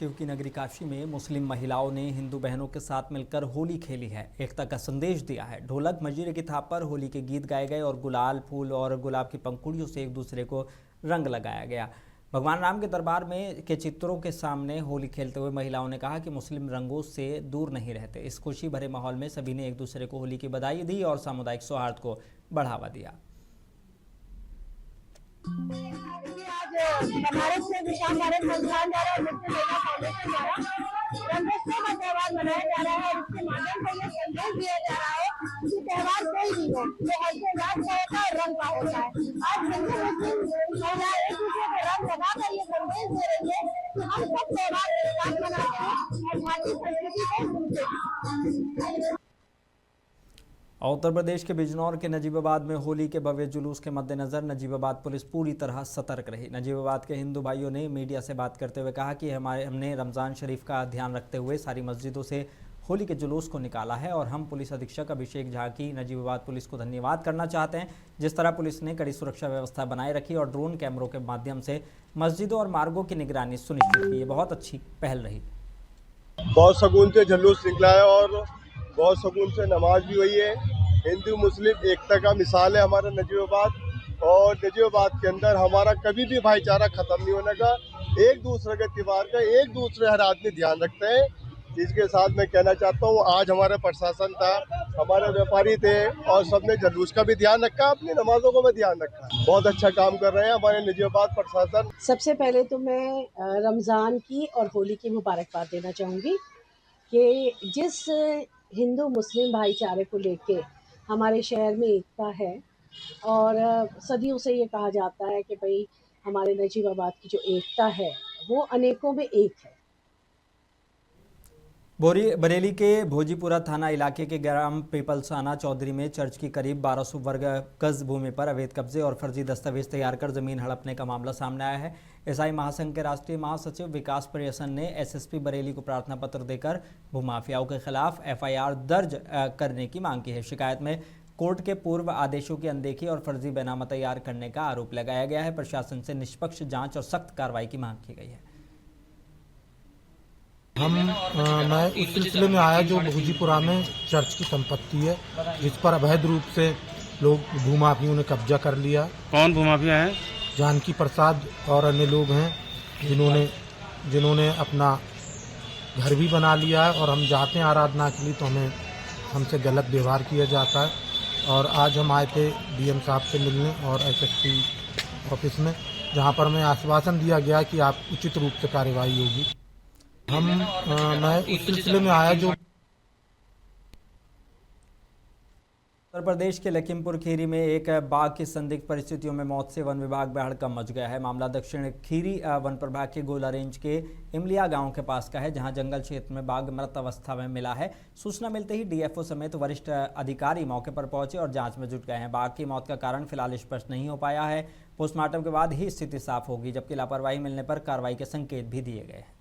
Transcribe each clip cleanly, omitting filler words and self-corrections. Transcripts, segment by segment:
शिव की नगरी काशी में मुस्लिम महिलाओं ने हिंदू बहनों के साथ मिलकर होली खेली है, एकता का संदेश दिया है। ढोलक मंजीरे की थाप पर होली के गीत गाए गए और गुलाल फूल और गुलाब की पंखुड़ियों से एक दूसरे को रंग लगाया गया। भगवान राम के दरबार में के चित्रों के सामने होली खेलते हुए महिलाओं ने कहा कि मुस्लिम रंगों से दूर नहीं रहते। इस खुशी भरे माहौल में सभी ने एक दूसरे को होली की बधाई दी और सामुदायिक सौहार्द को बढ़ावा दिया। आज बनारस में विशाल भारत संस्थान द्वारा और मुस्लिम महिला फाउंडेशन द्वारा रंगोत्सव का त्यौहार मनाया जा रहा है और इसके माध्यम से ये संदेश दिया जा रहा है कि त्यौहार कोई भी हो, ये हर्षोल्लास का होता है, रंग का होता है। आज हिंदू मुस्लिम महिला एक दूसरे को रंग लगाकर ये संदेश दे रही है कि हम सब त्यौहार एक साथ मनाते हैं और भारतीय संस्कृति को भूलते हैं। उत्तर प्रदेश के बिजनौर के नजीबाबाद में होली के भव्य जुलूस के मद्देनजर नजीबाबाद पुलिस पूरी तरह सतर्क रही। नजीबाबाद के हिंदू भाइयों ने मीडिया से बात करते हुए कहा कि हमने रमज़ान शरीफ का ध्यान रखते हुए सारी मस्जिदों से होली के जुलूस को निकाला है और हम पुलिस अधीक्षक अभिषेक झा की नजीबाबाद पुलिस को धन्यवाद करना चाहते हैं। जिस तरह पुलिस ने कड़ी सुरक्षा व्यवस्था बनाए रखी और ड्रोन कैमरों के माध्यम से मस्जिदों और मार्गों की निगरानी सुनिश्चित की, ये बहुत अच्छी पहल रही। बहुत सुकून से जुलूस निकला है और बहुत सुकून से नमाज भी हुई है। हिंदू मुस्लिम एकता का मिसाल है हमारा नजीबाबाद, और नजीबाबाद के अंदर हमारा कभी भी भाईचारा खत्म नहीं होने का। एक दूसरे के त्योहार का एक दूसरे हर आदमी ध्यान रखते हैं। इसके साथ मैं कहना चाहता हूँ, आज हमारा प्रशासन था, हमारे व्यापारी थे और सबने जुलूस का भी ध्यान रखा, अपनी नमाजों को भी ध्यान रखा। बहुत अच्छा काम कर रहे हैं हमारे नजीबाबाद प्रशासन। सबसे पहले तो मैं रमज़ान की और होली की मुबारकबाद देना चाहूँगी कि जिस हिंदू मुस्लिम भाईचारे को लेके हमारे शहर में एकता है और सदियों से ये कहा जाता है कि भाई हमारे नजीबाबाद की जो एकता है वो अनेकों में एक है। बरेली के भोजीपुरा थाना इलाके के ग्राम पीपलसाना चौधरी में चर्च की करीब 1200 वर्ग गज भूमि पर अवैध कब्जे और फर्जी दस्तावेज तैयार कर जमीन हड़पने का मामला सामने आया है। ईसाई महासंघ के राष्ट्रीय महासचिव विकास प्रियसन ने एसएसपी बरेली को प्रार्थना पत्र देकर भूमाफियाओं के खिलाफ एफआईआर दर्ज करने की मांग की है। शिकायत में कोर्ट के पूर्व आदेशों की अनदेखी और फर्जी बैनामा तैयार करने का आरोप लगाया गया है। प्रशासन से निष्पक्ष जाँच और सख्त कार्रवाई की मांग की गई है। मैं इस सिलसिले में आया जो भोजीपुरा में चर्च की संपत्ति है जिस पर अवैध रूप से लोग भूमाफियों ने कब्जा कर लिया। कौन भूमाफिया है? जानकी प्रसाद और अन्य लोग हैं जिन्होंने अपना घर भी बना लिया है और हम जाते हैं आराधना के लिए तो हमसे गलत व्यवहार किया जाता है। और आज हम आए थे डीएम साहब से मिलने और एसएसपी ऑफिस में, जहां पर हमें आश्वासन दिया गया कि आप उचित रूप से कार्रवाई होगी। मैं इस सिलसिले में आया जो उत्तर प्रदेश के लखीमपुर खीरी में एक बाघ की संदिग्ध परिस्थितियों में मौत से वन विभाग में हड़कंप मच गया है। मामला दक्षिण खीरी वन प्रभाग के गोला रेंज के इमलिया गांव के पास का है, जहां जंगल क्षेत्र में बाघ मृत अवस्था में मिला है। सूचना मिलते ही डीएफओ समेत वरिष्ठ अधिकारी मौके पर पहुंचे और जांच में जुट गए हैं। बाघ की मौत का कारण फिलहाल स्पष्ट नहीं हो पाया है। पोस्टमार्टम के बाद ही स्थिति साफ होगी, जबकि लापरवाही मिलने पर कार्रवाई के संकेत भी दिए गए हैं।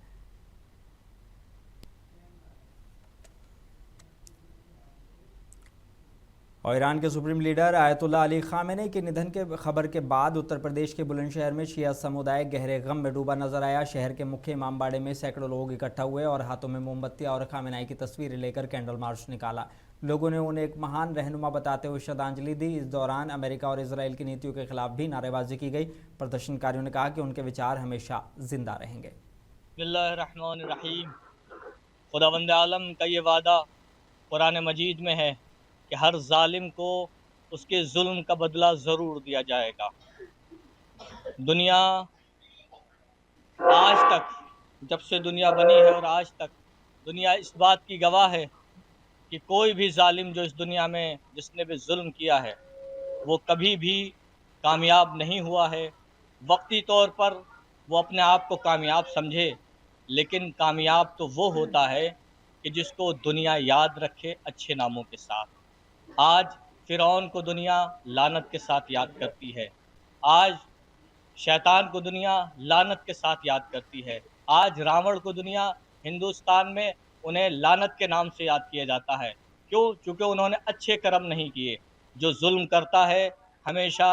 और ईरान के supreme leader Ayatollah Ali Khamenei के निधन के खबर के बाद उत्तर प्रदेश के बुलंदशहर में शिया समुदाय गहरे गम में डूबा नजर आया। शहर के मुख्य इमामबाड़े में सैकड़ों लोग इकट्ठा हुए और हाथों में मोमबत्तियां और खामेनी की तस्वीरें लेकर कैंडल मार्च निकाला। लोगों ने उन्हें एक महान रहनुमा बताते हुए श्रद्धांजलि दी। इस दौरान अमेरिका और इसराइल की नीतियों के खिलाफ भी नारेबाजी की गई। प्रदर्शनकारियों ने कहा कि उनके विचार हमेशा जिंदा रहेंगे। खुदावंद आलम का ये वादा कुरान मजीद में है कि हर जालिम को उसके जुल्म का बदला ज़रूर दिया जाएगा। दुनिया आज तक, जब से दुनिया बनी है और आज तक, दुनिया इस बात की गवाह है कि कोई भी जालिम जो इस दुनिया में जिसने भी जुल्म किया है वो कभी भी कामयाब नहीं हुआ है। वक्ती तौर पर वो अपने आप को कामयाब समझे, लेकिन कामयाब तो वो होता है कि जिसको दुनिया याद रखे अच्छे नामों के साथ। आज फिरौन को दुनिया लानत के साथ याद करती है, आज शैतान को दुनिया लानत के साथ याद करती है, आज रावण को दुनिया हिंदुस्तान में उन्हें लानत के नाम से याद किया जाता है। क्यों? क्योंकि उन्होंने अच्छे कर्म नहीं किए। जो जुल्म करता है हमेशा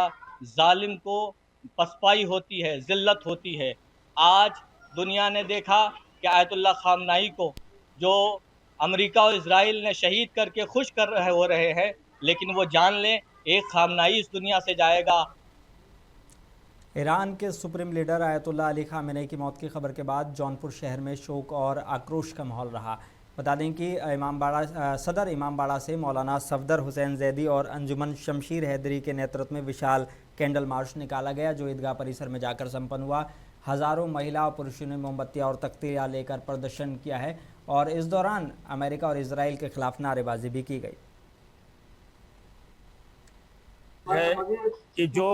जालिम को पसपाई होती है, जिल्लत होती है। आज दुनिया ने देखा कि आयतुल्लाह खामनाई को जो अमेरिका और इजराइल ने शहीद करके खुश हो रहे हैं, लेकिन वो जान लें एक खामनाई इस दुनिया से जाएगा। ईरान के supreme leader Ayatollah Ali Khamenei की मौत की खबर के बाद जौनपुर शहर में शोक और आक्रोश का माहौल रहा। बता दें कि सदर इमामबाड़ा से मौलाना सफदर हुसैन जैदी और अंजुमन शमशीर हैदरी के नेतृत्व में विशाल कैंडल मार्च निकाला गया, जो ईदगाह परिसर में जाकर संपन्न हुआ। हज़ारों महिला और पुरुषों ने मोमबत्तियाँ और तख्तियाँ लेकर प्रदर्शन किया है और इस दौरान अमेरिका और इसराइल के खिलाफ नारेबाजी भी की गई है कि जो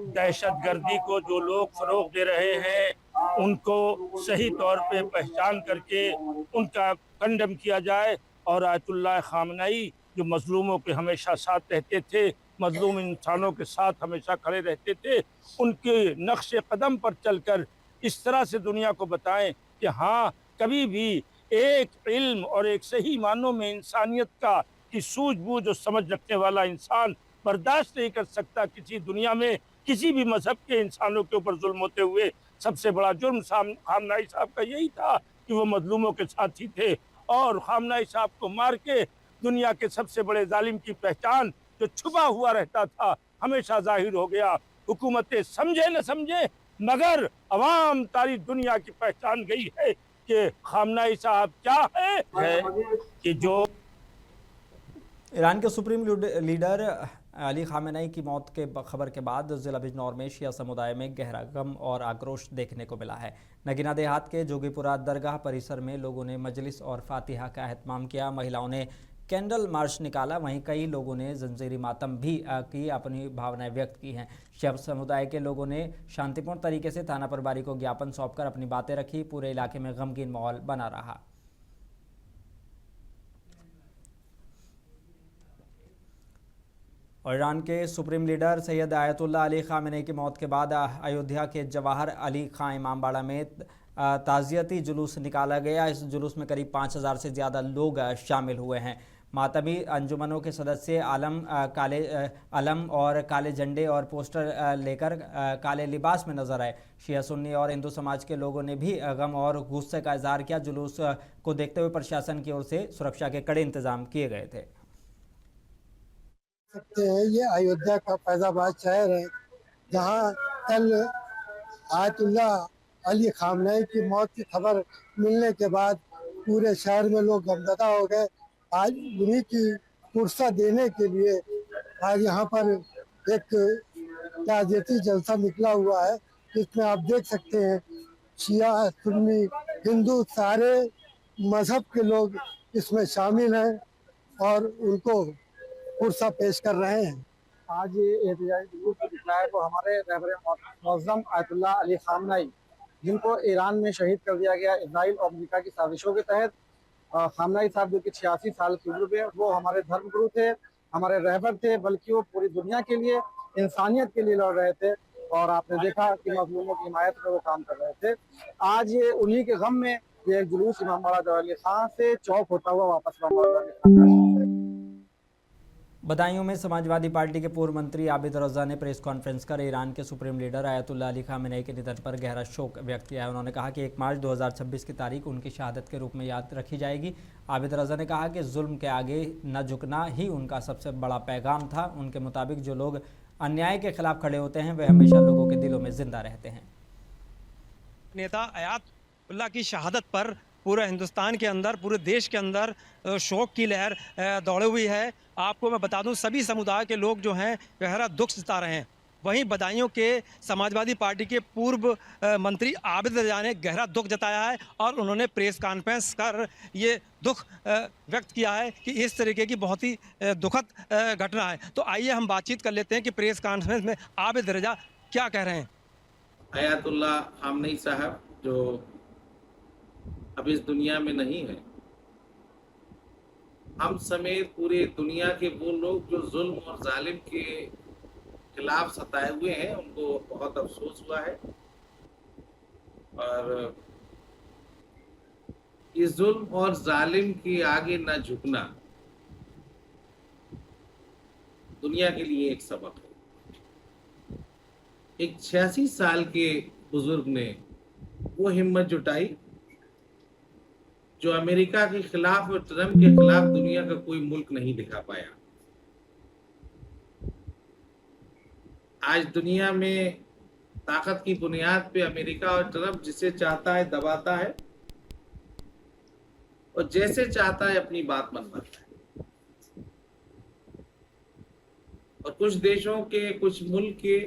दहशतगर्दी को जो लोग फरोग दे रहे हैं उनको सही तौर पे पहचान करके उनका कंडम किया जाए और आयतुल्लाह खामनाई जो मजलूमों के हमेशा साथ रहते थे, मजलूम इंसानों के साथ हमेशा खड़े रहते थे, उनके नक्शे कदम पर चलकर इस तरह से दुनिया को बताएं कि हाँ, कभी भी एक इल्म और एक सही मानों में इंसानियत का की सूझबूझ और समझ रखने वाला इंसान बर्दाश्त नहीं कर सकता किसी दुनिया में किसी भी मजहब के इंसानों के ऊपर जुल्म होते हुए। सबसे बड़ा जुर्म खामनाई साहब का यही था कि वो मजलूमों के साथी थे और खामनाई साहब को मार के दुनिया के सबसे बड़े जालिम की पहचान जो छुपा हुआ रहता था हमेशा जाहिर हो गया। हुकूमतें समझे न समझे मगर अवाम सारी दुनिया की पहचान गई है कि खामनाई साहब क्या है कि जो ईरान के सुप्रीम लीडर अली खामेनेई की मौत के खबर के बाद ज़िला बिजनौर में शिया समुदाय में गहरा गम और आक्रोश देखने को मिला है। नगीना देहात के जोगीपुरा दरगाह परिसर में लोगों ने मजलिस और फातिहा का एहतमाम किया। महिलाओं ने कैंडल मार्च निकाला, वहीं कई लोगों ने जंजीरी मातम भी की अपनी भावनाएं व्यक्त की हैं। शिया समुदाय के लोगों ने शांतिपूर्ण तरीके से थाना प्रभारी को ज्ञापन सौंपकर अपनी बातें रखी। पूरे इलाके में गमगीन माहौल बना रहा। और ईरान के supreme leader Syed Ayatollah Ali Khamenei की मौत के बाद अयोध्या के जवाहर अली खां इमामबाड़ा में ताज़ियती जुलूस निकाला गया। इस जुलूस में करीब 5000 से ज़्यादा लोग शामिल हुए हैं। मातमी अंजुमनों के सदस्य अलम और काले झंडे और पोस्टर लेकर काले लिबास में नजर आए। शिया सुन्नी और हिंदू समाज के लोगों ने भी गम और गुस्से का इजहार किया। जुलूस को देखते हुए प्रशासन की ओर से सुरक्षा के कड़े इंतजाम किए गए थे। सकते हैं ये अयोध्या का फैजाबाद शहर है, जहाँ कल आयतुल्लाह अली खामनेई की मौत की खबर मिलने के बाद पूरे शहर में लोग गमगदा हो गए। आज उन्हीं की फुर्सत देने के लिए आज यहाँ पर एक ताज़ियती जलसा निकला हुआ है, जिसमें आप देख सकते हैं शिया सुन्नी हिंदू सारे मजहब के लोग इसमें शामिल हैं और उनको पुरसा पेश कर रहे हैं। आज ये एहतजाजी जुलूस निकला है वो हमारे रहबर मुअज़्ज़म आयतुल्लाह अली खामनेई, जिनको ईरान में शहीद कर दिया गया इजराइल और अमेरिका की साजिशों के तहत। खामनेई साहब जो कि 86 साल की उम्र में, वो हमारे धर्मगुरु थे, हमारे रहबर थे, बल्कि वो पूरी दुनिया के लिए इंसानियत के लिए लड़ रहे थे और आपने देखा कि मजलूमों की हिमायत में वो काम कर रहे थे। आज ये उन्हीं के गम में ये एक जुलूस इमामबाड़ा जवाहर अली खां से चौक होता हुआ वापस इमामबाड़ा जवाहर अली खां। बदायूं में समाजवादी पार्टी के पूर्व मंत्री आबिद रजा ने प्रेस कॉन्फ्रेंस कर ईरान के supreme leader Ayatollah Ali Khamenei के निधन पर गहरा शोक व्यक्त किया है। उन्होंने कहा कि 1 मार्च 2026 की तारीख उनकी शहादत के रूप में याद रखी जाएगी। आबिद रजा ने कहा कि जुल्म के आगे न झुकना ही उनका सबसे बड़ा पैगाम था। उनके मुताबिक जो लोग अन्याय के खिलाफ खड़े होते हैं वे हमेशा लोगों के दिलों में जिंदा रहते हैं। नेता आयतुल्लाह की शहादत पर पूरे हिंदुस्तान के अंदर, पूरे देश के अंदर शोक की लहर दौड़े हुई है। आपको मैं बता दूं, सभी समुदाय के लोग जो हैं गहरा दुख जता रहे हैं। वहीं बदायूं के समाजवादी पार्टी के पूर्व मंत्री आबिद रजा ने गहरा दुख जताया है और उन्होंने प्रेस कॉन्फ्रेंस कर ये दुख व्यक्त किया है कि इस तरीके की बहुत ही दुखद घटना है। तो आइए हम बातचीत कर लेते हैं कि प्रेस कॉन्फ्रेंस में आबिद रजा क्या कह रहे हैं। आयतुल्लाह खामनेई साहब जो अब इस दुनिया में नहीं है, हम समेत पूरे दुनिया के वो लोग जो जुल्म और जालिम के खिलाफ सताए हुए हैं, उनको बहुत अफसोस हुआ है। और इस जुल्म और जालिम के आगे न झुकना दुनिया के लिए एक सबक है। एक 86 साल के बुजुर्ग ने वो हिम्मत जुटाई जो अमेरिका के खिलाफ और ट्रम्प के खिलाफ दुनिया का कोई मुल्क नहीं दिखा पाया। आज दुनिया में ताकत की बुनियाद पे अमेरिका और ट्रम्प जिसे चाहता है दबाता है और जैसे चाहता है अपनी बात मनवाता है। और कुछ देशों के, कुछ मुल्क के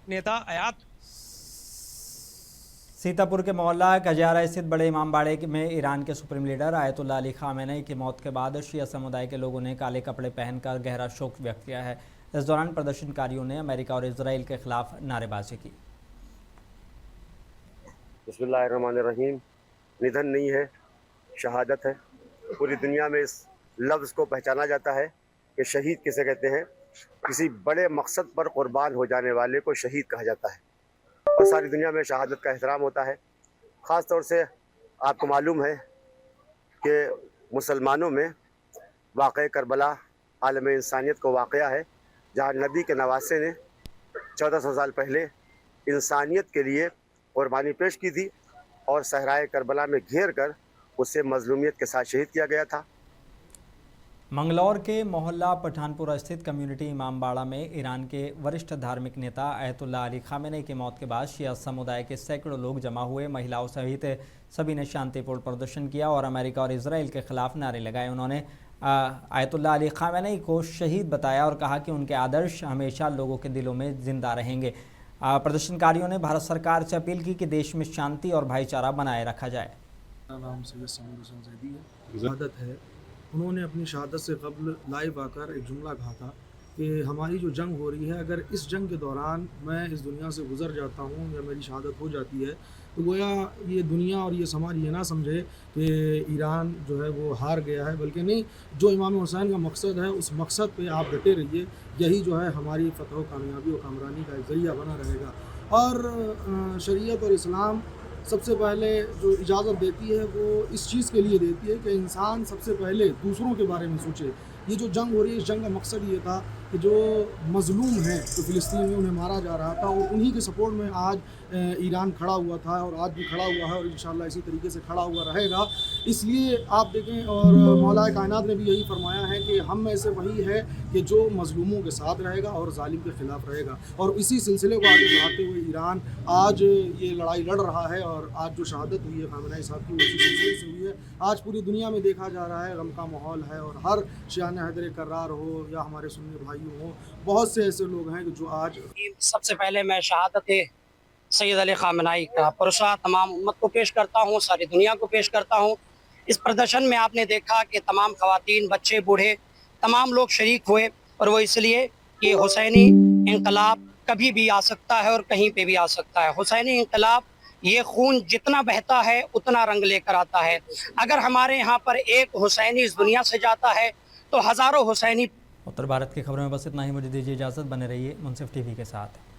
नेता आयात सीतापुर के मोहल्ला कजारा स्थित बड़े इमामबाड़े में ईरान के supreme leader Ayatollah Ali Khamenei की मौत के बाद शिया समुदाय के लोगों ने काले कपड़े पहनकर गहरा शोक व्यक्त किया है। इस दौरान प्रदर्शनकारियों ने अमेरिका और इजराइल के खिलाफ नारेबाजी की। बिस्मिल्लाहिर्रहमानिर्रहीम। निधन नहीं है, शहादत है। पूरी दुनिया में इस लफ्ज़ को पहचाना जाता है कि शहीद किसे कहते हैं। किसी बड़े मकसद पर कुर्बान हो जाने वाले को शहीद कहा जाता है और सारी दुनिया में शहादत का एहतराम होता है। ख़ास तौर से आपको मालूम है कि मुसलमानों में वाक़या करबला आलम इंसानियत को वाक़या है, जहाँ नबी के नवासे ने 1400 साल पहले इंसानियत के लिए कुर्बानी पेश की थी और सहराए करबला में घेर कर उसे मजलूमियत के साथ शहीद किया गया था। मंगलौर के मोहल्ला पठानपुरा स्थित कम्युनिटी इमामबाड़ा में ईरान के वरिष्ठ धार्मिक नेता आयतुल्लाह अली खामेनेई की मौत के बाद शिया समुदाय के सैकड़ों लोग जमा हुए। महिलाओं सहित सभी ने शांतिपूर्ण प्रदर्शन किया और अमेरिका और इजराइल के खिलाफ नारे लगाए। उन्होंने आयतुल्लाह अली खामेनेई को शहीद बताया और कहा कि उनके आदर्श हमेशा लोगों के दिलों में जिंदा रहेंगे। प्रदर्शनकारियों ने भारत सरकार से अपील की कि देश में शांति और भाईचारा बनाए रखा जाए। नाम सैयद समीर हुसैन ज़ैदी है, शहादत है। उन्होंने अपनी शहादत से कबल लाइव आकर एक जुमला कहा था कि हमारी जो जंग हो रही है, अगर इस जंग के दौरान मैं इस दुनिया से गुज़र जाता हूँ या मेरी शहादत हो जाती है तो गोया ये दुनिया और ये समाज ये ना समझे कि ईरान जो है वो हार गया है, बल्कि नहीं, जो इमाम हुसैन का मकसद है उस मकसद पे आप डटे रहिए। यही जो है हमारी फतह व कामयाबी और कामरानी का एक ज़रिया बना रहेगा। और शरीयत और इस्लाम सबसे पहले जो इजाज़त देती है वो इस चीज़ के लिए देती है कि इंसान सबसे पहले दूसरों के बारे में सोचे। ये जो जंग हो रही है, इस जंग का मकसद ये था कि जो मज़लूम हैं, जो फ़िलिस्तीन में उन्हें मारा जा रहा था, और उन्हीं के सपोर्ट में आज ईरान खड़ा हुआ था और आज भी खड़ा हुआ है और इंशाअल्लाह इसी तरीके से खड़ा हुआ रहेगा। इसलिए आप देखें, और मौलाए कायनात ने भी यही फरमाया है कि हम में से वही है कि जो मज़लूमों के साथ रहेगा और जालिम के ख़िलाफ़ रहेगा। और इसी सिलसिले को आगे बढ़ाते हुए ईरान आज ये लड़ाई लड़ रहा है और आज जो शहादत हुई है खामेनेई साहब की, वो इसी सिलसिले से हुई है। आज पूरी दुनिया में देखा जा रहा है गम का माहौल है और हर शियान हैदर करार हो या हमारे सुन्नी भाइयों हो, बहुत से ऐसे लोग हैं कि जो आज। सबसे पहले मैं शहादत सैयद अली खामेनेई का पुरसा तमाम उम्मत को पेश करता हूँ, सारी दुनिया को पेश करता हूँ। इस प्रदर्शन में आपने देखा कि तमाम ख़वातीन, बच्चे, बूढ़े, तमाम लोग शरीक हुए, और वो इसलिए कि हुसैनी इंकलाब कभी भी आ सकता है और कहीं पे भी आ सकता है। हुसैनी इंकलाब ये खून जितना बहता है उतना रंग लेकर आता है। अगर हमारे यहाँ पर एक हुसैनी इस दुनिया से जाता है तो हज़ारों हुसैनी। उत्तर भारत की खबरों में बस इतना ही। मुझे दीजिए इजाज़त, बने रहिए मुंसिफ टीवी के साथ।